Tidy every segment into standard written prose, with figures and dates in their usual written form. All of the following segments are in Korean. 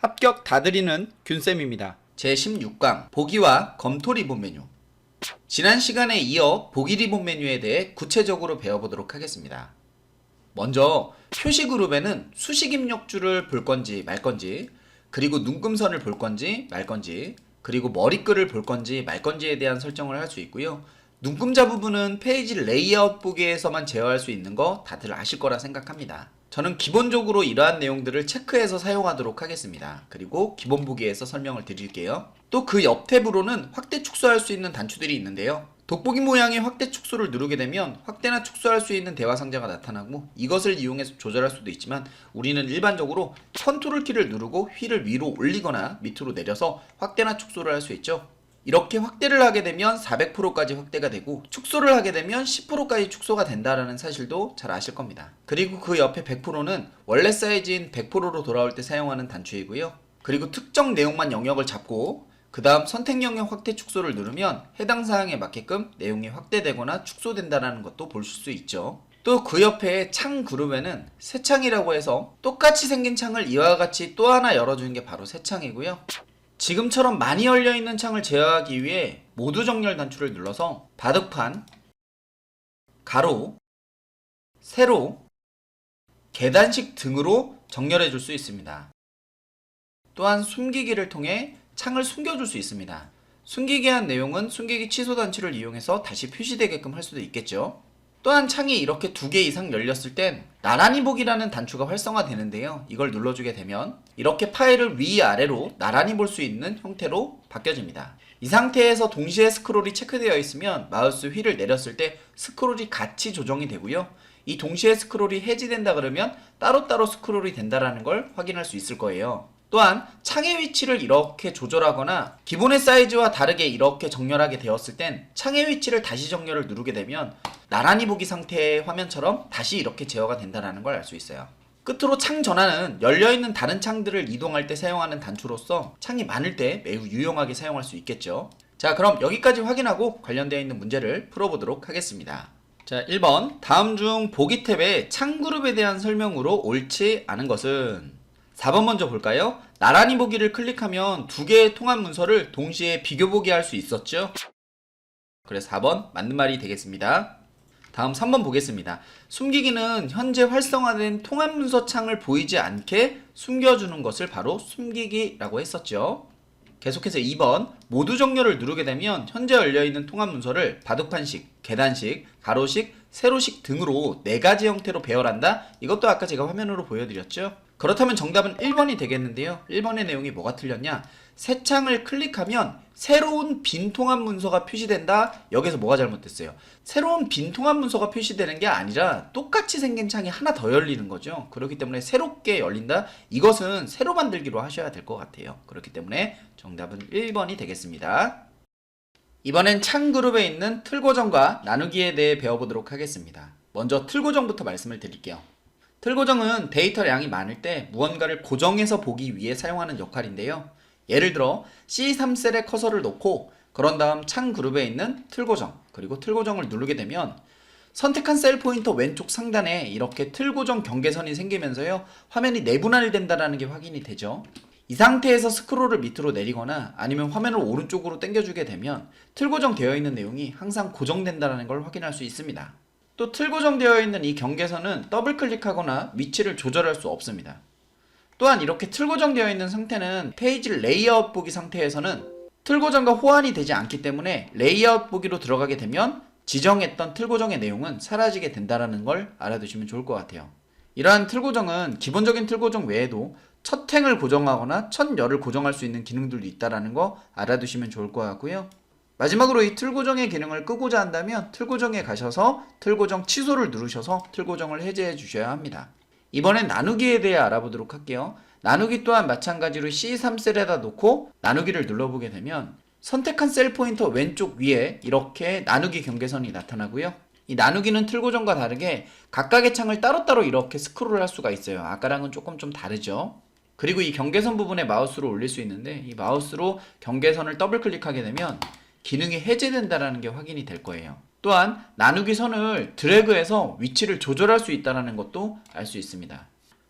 합격 다 드리는 균쌤입니다. 제16강 보기와 검토 리본 메뉴. 지난 시간에 이어 보기 리본 메뉴에 대해 구체적으로 배워보도록 하겠습니다. 먼저 표시 그룹에는 수식 입력줄을 볼 건지 말 건지, 그리고 눈금선을 볼 건지 말 건지, 그리고 머리글을 볼 건지 말 건지에 대한 설정을 할 수 있고요. 눈금자 부분은 페이지 레이아웃 보기에서만 제어할 수 있는 거 다들 아실 거라 생각합니다. 저는 기본적으로 이러한 내용들을 체크해서 사용하도록 하겠습니다. 그리고 기본 보기에서 설명을 드릴게요. 또 그 옆 탭으로는 확대 축소할 수 있는 단추들이 있는데요. 돋보기 모양의 확대 축소를 누르게 되면 확대나 축소할 수 있는 대화 상자가 나타나고, 이것을 이용해서 조절할 수도 있지만 우리는 일반적으로 컨트롤 키를 누르고 휠을 위로 올리거나 밑으로 내려서 확대나 축소를 할 수 있죠. 이렇게 확대를 하게 되면 400%까지 확대가 되고, 축소를 하게 되면 10%까지 축소가 된다는 사실도 잘 아실 겁니다. 그리고 그 옆에 100%는 원래 사이즈인 100%로 돌아올 때 사용하는 단추이고요. 그리고 특정 내용만 영역을 잡고 그 다음 선택 영역 확대 축소를 누르면 해당 사항에 맞게끔 내용이 확대되거나 축소된다는 것도 볼 수 있죠. 또 그 옆에 창 그룹에는 새 창이라고 해서 똑같이 생긴 창을 이와 같이 또 하나 열어주는 게 바로 새 창이고요. 지금처럼 많이 열려있는 창을 제어하기 위해 모두 정렬 단추를 눌러서 바둑판, 가로, 세로, 계단식 등으로 정렬해 줄 수 있습니다. 또한 숨기기를 통해 창을 숨겨줄 수 있습니다. 숨기게 한 내용은 숨기기 취소 단추를 이용해서 다시 표시되게끔 할 수도 있겠죠. 또한 창이 이렇게 2개 이상 열렸을 땐 나란히 보기라는 단추가 활성화되는데요. 이걸 눌러주게 되면 이렇게 파일을 위아래로 나란히 볼 수 있는 형태로 바뀌어집니다. 이 상태에서 동시에 스크롤이 체크되어 있으면 마우스 휠을 내렸을 때 스크롤이 같이 조정이 되고요. 이 동시에 스크롤이 해지된다 그러면 따로따로 스크롤이 된다는 걸 확인할 수 있을 거예요. 또한 창의 위치를 이렇게 조절하거나 기본의 사이즈와 다르게 이렇게 정렬하게 되었을 땐 창의 위치를 다시 정렬을 누르게 되면 나란히 보기 상태의 화면처럼 다시 이렇게 제어가 된다는 걸 알 수 있어요. 끝으로 창 전환은 열려있는 다른 창들을 이동할 때 사용하는 단추로서 창이 많을 때 매우 유용하게 사용할 수 있겠죠. 자, 그럼 여기까지 확인하고 관련되어 있는 문제를 풀어보도록 하겠습니다. 자, 1번 다음 중 보기 탭의 창 그룹에 대한 설명으로 옳지 않은 것은? 4번 먼저 볼까요? 나란히 보기를 클릭하면 2개의 통합 문서를 동시에 비교 보기 할 수 있었죠? 그래서 4번 맞는 말이 되겠습니다. 다음 3번 보겠습니다. 숨기기는 현재 활성화된 통합 문서 창을 보이지 않게 숨겨주는 것을 바로 숨기기라고 했었죠. 계속해서 2번 모두 정렬을 누르게 되면 현재 열려있는 통합 문서를 바둑판식, 계단식, 가로식, 세로식 등으로 4가지 형태로 배열한다. 이것도 아까 제가 화면으로 보여드렸죠. 그렇다면 정답은 1번이 되겠는데요. 1번의 내용이 뭐가 틀렸냐? 새 창을 클릭하면 새로운 빈 통합 문서가 표시된다. 여기서 뭐가 잘못됐어요? 새로운 빈 통합 문서가 표시되는 게 아니라 똑같이 생긴 창이 하나 더 열리는 거죠. 그렇기 때문에 새롭게 열린다. 이것은 새로 만들기로 하셔야 될 것 같아요. 그렇기 때문에 정답은 1번이 되겠습니다. 이번엔 창 그룹에 있는 틀 고정과 나누기에 대해 배워보도록 하겠습니다. 먼저 틀 고정부터 말씀을 드릴게요. 틀 고정은 데이터량이 많을 때 무언가를 고정해서 보기 위해 사용하는 역할인데요. 예를 들어 C3셀에 커서를 놓고 그런 다음 창 그룹에 있는 틀 고정, 그리고 틀 고정을 누르게 되면 선택한 셀 포인터 왼쪽 상단에 이렇게 틀 고정 경계선이 생기면서요, 화면이 내분할된다는 게 확인이 되죠. 이 상태에서 스크롤을 밑으로 내리거나 아니면 화면을 오른쪽으로 당겨주게 되면 틀 고정되어 있는 내용이 항상 고정된다는 걸 확인할 수 있습니다. 또 틀 고정되어 있는 이 경계선은 더블 클릭하거나 위치를 조절할 수 없습니다. 또한 이렇게 틀 고정되어 있는 상태는 페이지 레이아웃 보기 상태에서는 틀 고정과 호환이 되지 않기 때문에 레이아웃 보기로 들어가게 되면 지정했던 틀 고정의 내용은 사라지게 된다는 걸 알아두시면 좋을 것 같아요. 이러한 틀 고정은 기본적인 틀 고정 외에도 첫 행을 고정하거나 첫 열을 고정할 수 있는 기능들도 있다는 거 알아두시면 좋을 것 같고요. 마지막으로 이 틀 고정의 기능을 끄고자 한다면 틀 고정에 가셔서 틀 고정 취소를 누르셔서 틀 고정을 해제해 주셔야 합니다. 이번엔 나누기에 대해 알아보도록 할게요. 나누기 또한 마찬가지로 C3셀에다 놓고 나누기를 눌러보게 되면 선택한 셀 포인터 왼쪽 위에 이렇게 나누기 경계선이 나타나고요. 이 나누기는 틀 고정과 다르게 각각의 창을 따로따로 이렇게 스크롤 할 수가 있어요. 아까랑은 조금 좀 다르죠. 그리고 이 경계선 부분에 마우스로 올릴 수 있는데 이 마우스로 경계선을 더블 클릭하게 되면 기능이 해제된다는 게 확인이 될 거예요. 또한 나누기 선을 드래그해서 위치를 조절할 수 있다는 것도 알 수 있습니다.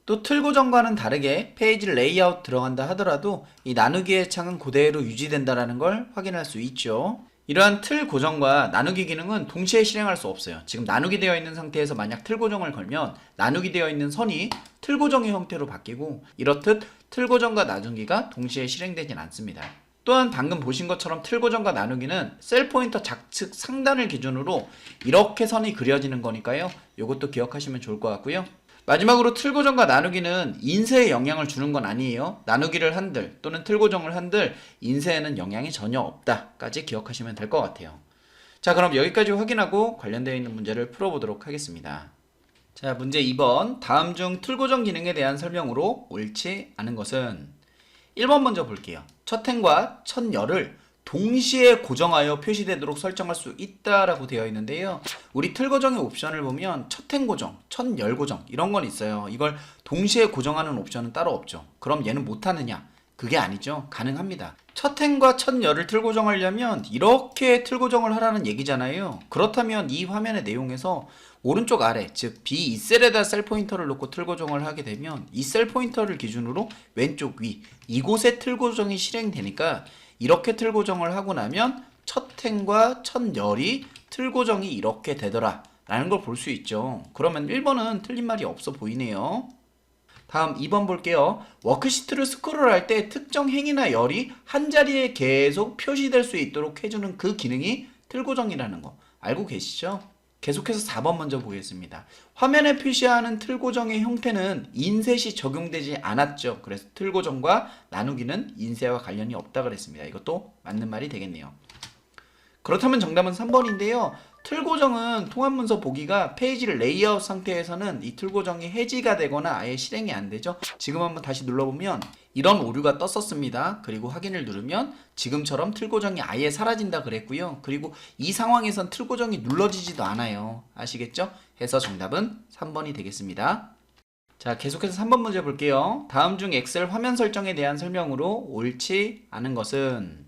또 틀 고정과는 다르게 페이지 레이아웃 들어간다 하더라도 이 나누기의 창은 그대로 유지된다는 걸 확인할 수 있죠. 이러한 틀 고정과 나누기 기능은 동시에 실행할 수 없어요. 지금 나누기 되어 있는 상태에서 만약 틀 고정을 걸면 나누기 되어 있는 선이 틀 고정의 형태로 바뀌고, 이렇듯 틀 고정과 나누기가 동시에 실행되진 않습니다. 또한 방금 보신 것처럼 틀 고정과 나누기는 셀 포인터 좌측 상단을 기준으로 이렇게 선이 그려지는 거니까요. 이것도 기억하시면 좋을 것 같고요. 마지막으로 틀 고정과 나누기는 인쇄에 영향을 주는 건 아니에요. 나누기를 한들 또는 틀 고정을 한들 인쇄에는 영향이 전혀 없다까지 기억하시면 될 것 같아요. 자, 그럼 여기까지 확인하고 관련되어 있는 문제를 풀어보도록 하겠습니다. 자, 문제 2번. 다음 중 틀 고정 기능에 대한 설명으로 옳지 않은 것은? 1번 먼저 볼게요. 첫 행과 첫 열을 동시에 고정하여 표시되도록 설정할 수 있다라고 되어 있는데요. 우리 틀 고정의 옵션을 보면 첫 행 고정, 첫 열 고정 이런 건 있어요. 이걸 동시에 고정하는 옵션은 따로 없죠. 그럼 얘는 못하느냐? 그게 아니죠. 가능합니다. 첫 행과 첫 열을 틀 고정하려면 이렇게 틀 고정을 하라는 얘기잖아요. 그렇다면 이 화면의 내용에서 오른쪽 아래, 즉 B2셀에다 셀 포인터를 놓고 틀 고정을 하게 되면 이 셀 포인터를 기준으로 왼쪽 위 이곳에 틀 고정이 실행되니까 이렇게 틀 고정을 하고 나면 첫 행과 첫 열이 틀 고정이 이렇게 되더라 라는 걸 볼 수 있죠. 그러면 1번은 틀린 말이 없어 보이네요. 다음 2번 볼게요. 워크시트를 스크롤할 때 특정 행이나 열이 한 자리에 계속 표시될 수 있도록 해주는 그 기능이 틀 고정이라는 거 알고 계시죠? 계속해서 4번 먼저 보겠습니다. 화면에 표시하는 틀 고정의 형태는 인셋이 적용되지 않았죠. 그래서 틀 고정과 나누기는 인쇄와 관련이 없다 그랬습니다. 이것도 맞는 말이 되겠네요. 그렇다면 정답은 3번인데요. 틀 고정은 통합문서 보기가 페이지를 레이아웃 상태에서는 이 틀 고정이 해지가 되거나 아예 실행이 안 되죠. 지금 한번 다시 눌러보면 이런 오류가 떴었습니다. 그리고 확인을 누르면 지금처럼 틀 고정이 아예 사라진다 그랬고요. 그리고 이 상황에선 틀 고정이 눌러지지도 않아요. 아시겠죠? 해서 정답은 3번이 되겠습니다. 자, 계속해서 3번 문제 볼게요. 다음 중 엑셀 화면 설정에 대한 설명으로 옳지 않은 것은?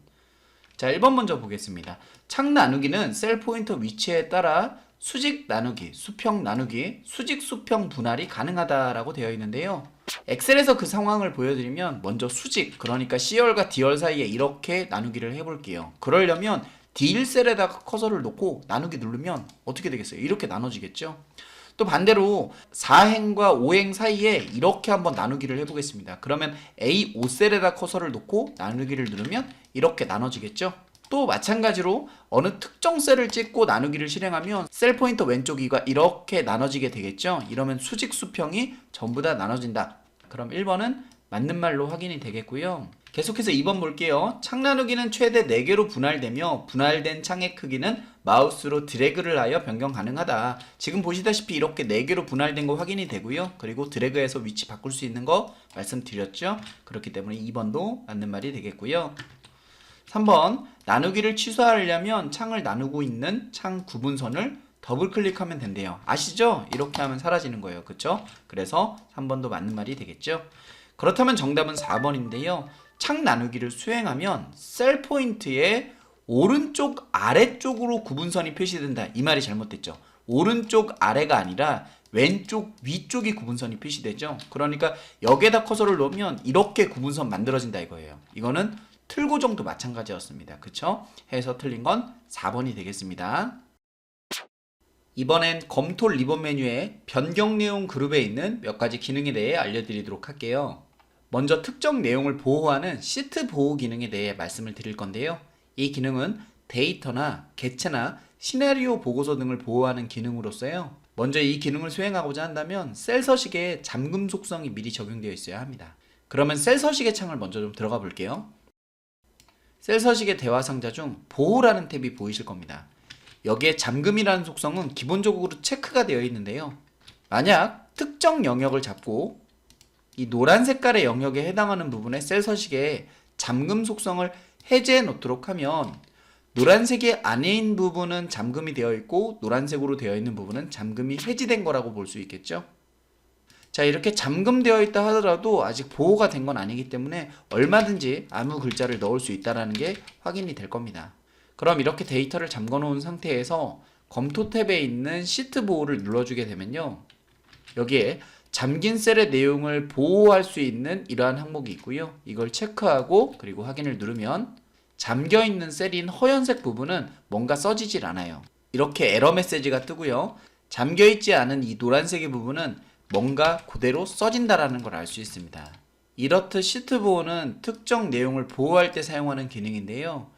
자, 1번 먼저 보겠습니다. 창 나누기는 셀 포인터 위치에 따라 수직 나누기, 수평 나누기, 수직 수평 분할이 가능하다라고 되어 있는데요. 엑셀에서 그 상황을 보여드리면 먼저 수직, 그러니까 C열과 D열 사이에 이렇게 나누기를 해볼게요. 그러려면 D1셀에다가 커서를 놓고 나누기 누르면 어떻게 되겠어요? 이렇게 나눠지겠죠? 또 반대로 4행과 5행 사이에 이렇게 한번 나누기를 해보겠습니다. 그러면 A5셀에다 커서를 놓고 나누기를 누르면 이렇게 나눠지겠죠? 또 마찬가지로 어느 특정 셀을 찍고 나누기를 실행하면 셀 포인터 왼쪽 위가 이렇게 나눠지게 되겠죠? 이러면 수직 수평이 전부 다 나눠진다. 그럼 1번은 맞는 말로 확인이 되겠고요. 계속해서 2번 볼게요. 창 나누기는 최대 4개로 분할되며 분할된 창의 크기는 마우스로 드래그를 하여 변경 가능하다. 지금 보시다시피 이렇게 4개로 분할된 거 확인이 되고요. 그리고 드래그해서 위치 바꿀 수 있는 거 말씀드렸죠. 그렇기 때문에 2번도 맞는 말이 되겠고요. 3번 나누기를 취소하려면 창을 나누고 있는 창 구분선을 더블 클릭하면 된대요. 아시죠? 이렇게 하면 사라지는 거예요. 그쵸? 그래서 3번도 맞는 말이 되겠죠. 그렇다면 정답은 4번인데요. 창 나누기를 수행하면 셀 포인트의 오른쪽 아래쪽으로 구분선이 표시된다. 이 말이 잘못됐죠. 오른쪽 아래가 아니라 왼쪽 위쪽이 구분선이 표시되죠. 그러니까 여기에다 커서를 놓으면 이렇게 구분선 만들어진다 이거예요. 이거는 틀 고정도 마찬가지였습니다. 그쵸? 해서 틀린 건 4번이 되겠습니다. 이번엔 검토 리본 메뉴에 변경 내용 그룹에 있는 몇 가지 기능에 대해 알려드리도록 할게요. 먼저 특정 내용을 보호하는 시트 보호 기능에 대해 말씀을 드릴 건데요. 이 기능은 데이터나 객체나 시나리오 보고서 등을 보호하는 기능으로서요. 먼저 이 기능을 수행하고자 한다면 셀 서식에 잠금 속성이 미리 적용되어 있어야 합니다. 그러면 셀 서식의 창을 먼저 좀 들어가 볼게요. 셀 서식의 대화 상자 중 보호라는 탭이 보이실 겁니다. 여기에 잠금이라는 속성은 기본적으로 체크가 되어 있는데요. 만약 특정 영역을 잡고 이 노란 색깔의 영역에 해당하는 부분의 셀 서식에 잠금 속성을 해제해 놓도록 하면 노란색이 아닌 부분은 잠금이 되어 있고 노란색으로 되어 있는 부분은 잠금이 해지된 거라고 볼 수 있겠죠. 자, 이렇게 잠금되어 있다 하더라도 아직 보호가 된 건 아니기 때문에 얼마든지 아무 글자를 넣을 수 있다는 게 확인이 될 겁니다. 그럼 이렇게 데이터를 잠궈 놓은 상태에서 검토 탭에 있는 시트 보호를 눌러주게 되면요. 여기에 잠긴 셀의 내용을 보호할 수 있는 이러한 항목이 있고요. 이걸 체크하고 그리고 확인을 누르면 잠겨있는 셀인 허연색 부분은 뭔가 써지질 않아요. 이렇게 에러 메시지가 뜨고요. 잠겨있지 않은 이 노란색의 부분은 뭔가 그대로 써진다라는 걸 알 수 있습니다. 이렇듯 시트 보호는 특정 내용을 보호할 때 사용하는 기능인데요.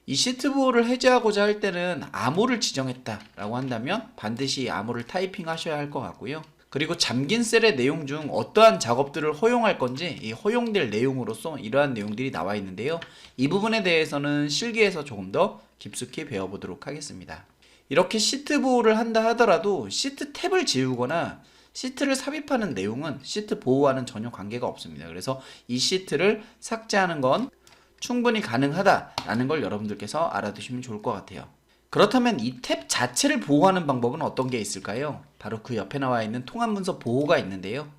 이 시트 보호를 해제하고자 할 때는 암호를 지정했다라고 한다면 반드시 암호를 타이핑 하셔야 할 것 같고요. 그리고 잠긴 셀의 내용 중 어떠한 작업들을 허용할 건지 이 허용될 내용으로서 이러한 내용들이 나와 있는데요. 이 부분에 대해서는 실기에서 조금 더 깊숙이 배워보도록 하겠습니다. 이렇게 시트 보호를 한다 하더라도 시트 탭을 지우거나 시트를 삽입하는 내용은 시트 보호와는 전혀 관계가 없습니다. 그래서 이 시트를 삭제하는 건 충분히 가능하다라는 걸 여러분들께서 알아두시면 좋을 것 같아요. 그렇다면 이 탭 자체를 보호하는 방법은 어떤 게 있을까요? 바로 그 옆에 나와 있는 통합문서 보호가 있는데요.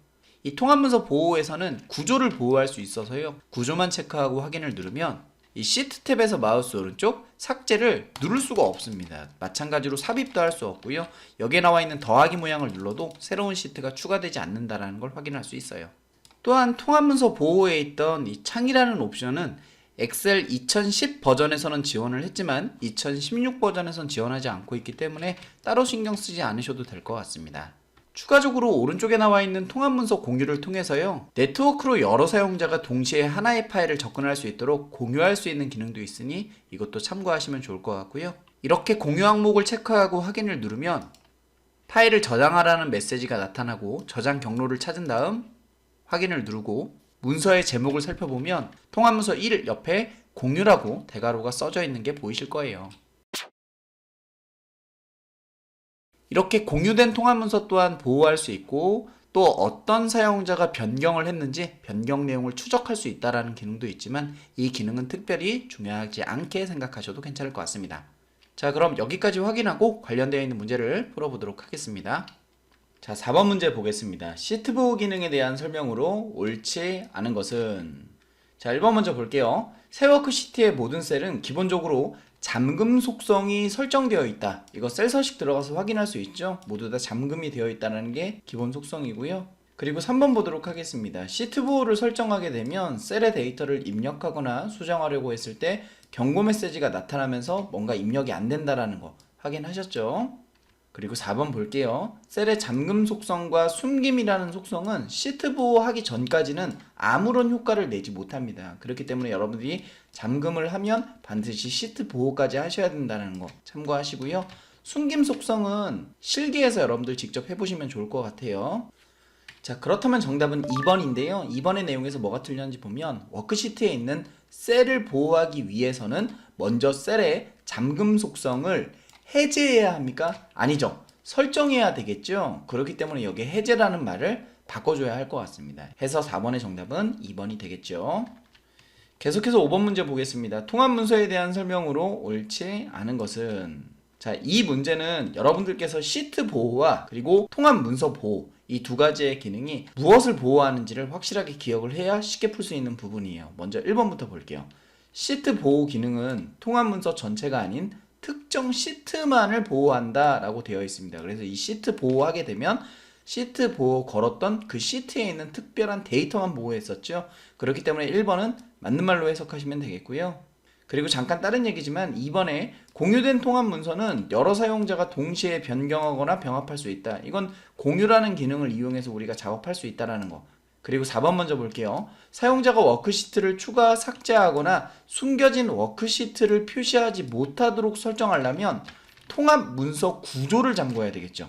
이 통합문서 보호에서는 구조를 보호할 수 있어서요. 구조만 체크하고 확인을 누르면 이 시트 탭에서 마우스 오른쪽 삭제를 누를 수가 없습니다. 마찬가지로 삽입도 할 수 없고요. 여기에 나와 있는 더하기 모양을 눌러도 새로운 시트가 추가되지 않는다는 걸 확인할 수 있어요. 또한 통합문서 보호에 있던 이 창이라는 옵션은 엑셀 2010 버전에서는 지원을 했지만 2016 버전에선 지원하지 않고 있기 때문에 따로 신경 쓰지 않으셔도 될 것 같습니다. 추가적으로 오른쪽에 나와 있는 통합문서 공유를 통해서요. 네트워크로 여러 사용자가 동시에 하나의 파일을 접근할 수 있도록 공유할 수 있는 기능도 있으니 이것도 참고하시면 좋을 것 같고요. 이렇게 공유 항목을 체크하고 확인을 누르면 파일을 저장하라는 메시지가 나타나고 저장 경로를 찾은 다음 확인을 누르고 문서의 제목을 살펴보면 통합문서 1 옆에 공유라고 대괄호가 써져 있는 게 보이실 거예요. 이렇게 공유된 통합문서 또한 보호할 수 있고 또 어떤 사용자가 변경을 했는지 변경 내용을 추적할 수 있다는 기능도 있지만 이 기능은 특별히 중요하지 않게 생각하셔도 괜찮을 것 같습니다. 자, 그럼 여기까지 확인하고 관련되어 있는 문제를 풀어보도록 하겠습니다. 자, 4번 문제 보겠습니다. 시트 보호 기능에 대한 설명으로 옳지 않은 것은, 자, 1번 먼저 볼게요. 새 워크시트의 모든 셀은 기본적으로 잠금 속성이 설정되어 있다. 이거 셀 서식 들어가서 확인할 수 있죠. 모두 다 잠금이 되어 있다는 게 기본 속성이고요. 그리고 3번 보도록 하겠습니다. 시트 보호를 설정하게 되면 셀의 데이터를 입력하거나 수정하려고 했을 때 경고 메시지가 나타나면서 뭔가 입력이 안 된다는 거 확인하셨죠? 그리고 4번 볼게요. 셀의 잠금 속성과 숨김이라는 속성은 시트 보호하기 전까지는 아무런 효과를 내지 못합니다. 그렇기 때문에 여러분들이 잠금을 하면 반드시 시트 보호까지 하셔야 된다는 거 참고하시고요. 숨김 속성은 실기에서 여러분들 직접 해보시면 좋을 것 같아요. 자, 그렇다면 정답은 2번인데요. 2번의 내용에서 뭐가 틀렸는지 보면 워크시트에 있는 셀을 보호하기 위해서는 먼저 셀의 잠금 속성을 해제해야 합니까? 아니죠. 설정해야 되겠죠. 그렇기 때문에 여기에 해제라는 말을 바꿔줘야 할 것 같습니다. 해서 4번의 정답은 2번이 되겠죠. 계속해서 5번 문제 보겠습니다. 통합문서에 대한 설명으로 옳지 않은 것은, 자, 이 문제는 여러분들께서 시트 보호와 그리고 통합문서 보호 이 두 가지의 기능이 무엇을 보호하는지를 확실하게 기억을 해야 쉽게 풀 수 있는 부분이에요. 먼저 1번부터 볼게요. 시트 보호 기능은 통합문서 전체가 아닌 특정 시트만을 보호한다 라고 되어 있습니다. 그래서 이 시트 보호하게 되면 시트 보호 걸었던 그 시트에 있는 특별한 데이터만 보호했었죠. 그렇기 때문에 1번은 맞는 말로 해석하시면 되겠고요. 그리고 잠깐 다른 얘기지만 2번에 공유된 통합 문서는 여러 사용자가 동시에 변경하거나 병합할 수 있다. 이건 공유라는 기능을 이용해서 우리가 작업할 수 있다는 거. 그리고 4번 먼저 볼게요. 사용자가 워크시트를 추가 삭제하거나 숨겨진 워크시트를 표시하지 못하도록 설정하려면 통합 문서 구조를 잠궈야 되겠죠.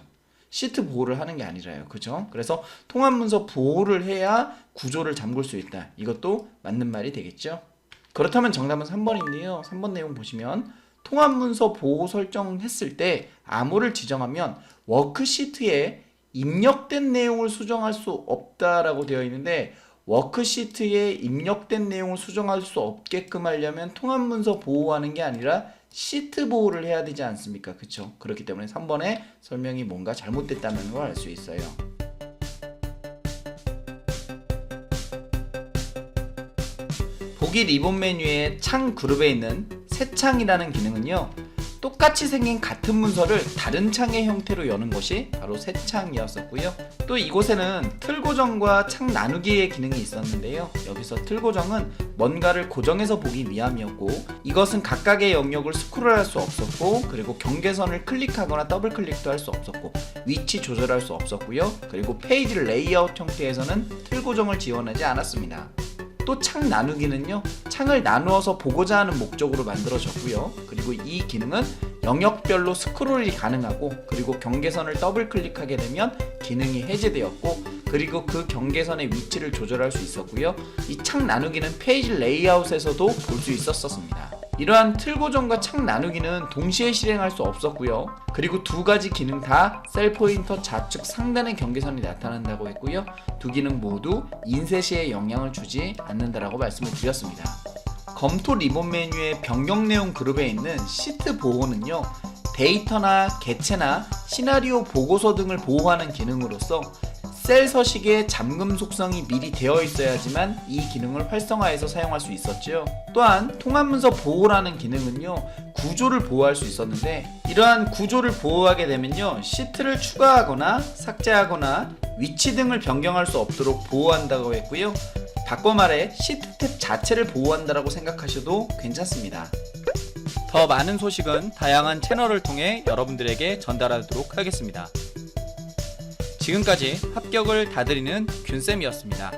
시트 보호를 하는 게 아니라요. 그죠? 그래서 통합 문서 보호를 해야 구조를 잠글 수 있다. 이것도 맞는 말이 되겠죠. 그렇다면 정답은 3번인데요. 3번 내용 보시면 통합 문서 보호 설정했을 때 암호를 지정하면 워크시트에 입력된 내용을 수정할 수 없다라고 되어 있는데 워크시트에 입력된 내용을 수정할 수 없게끔 하려면 통합문서 보호하는 게 아니라 시트 보호를 해야 되지 않습니까? 그쵸? 그렇기 때문에 3번에 설명이 뭔가 잘못됐다는 걸 알 수 있어요. 보기 리본 메뉴의 창 그룹에 있는 새 창이라는 기능은요, 똑같이 생긴 같은 문서를 다른 창의 형태로 여는 것이 바로 새 창이었었고요. 또 이곳에는 틀 고정과 창 나누기의 기능이 있었는데요. 여기서 틀 고정은 뭔가를 고정해서 보기 위함이었고, 이것은 각각의 영역을 스크롤할 수 없었고, 그리고 경계선을 클릭하거나 더블 클릭도 할 수 없었고, 위치 조절할 수 없었고요. 그리고 페이지 레이아웃 형태에서는 틀 고정을 지원하지 않았습니다. 또 창 나누기는요, 창을 나누어서 보고자 하는 목적으로 만들어졌고요. 그리고 이 기능은 영역별로 스크롤이 가능하고, 그리고 경계선을 더블 클릭하게 되면 기능이 해제되었고, 그리고 그 경계선의 위치를 조절할 수 있었고요. 이 창 나누기는 페이지 레이아웃에서도 볼 수 있었습니다. 이러한 틀 고정과 창 나누기는 동시에 실행할 수 없었고요. 그리고 두 가지 기능 다 셀 포인터 좌측 상단의 경계선이 나타난다고 했고요. 두 기능 모두 인쇄 시에 영향을 주지 않는다라고 말씀을 드렸습니다. 검토 리본 메뉴의 변경 내용 그룹에 있는 시트 보호는요, 데이터나 개체나 시나리오 보고서 등을 보호하는 기능으로서 셀 서식에 잠금 속성이 미리 되어 있어야지만 이 기능을 활성화해서 사용할 수 있었죠. 또한 통합문서 보호라는 기능은요, 구조를 보호할 수 있었는데, 이러한 구조를 보호하게 되면요, 시트를 추가하거나 삭제하거나 위치 등을 변경할 수 없도록 보호한다고 했고요. 바꿔 말해 시트 탭 자체를 보호한다라고 생각하셔도 괜찮습니다. 더 많은 소식은 다양한 채널을 통해 여러분들에게 전달하도록 하겠습니다. 지금까지 합격을 다드리는 균쌤이었습니다.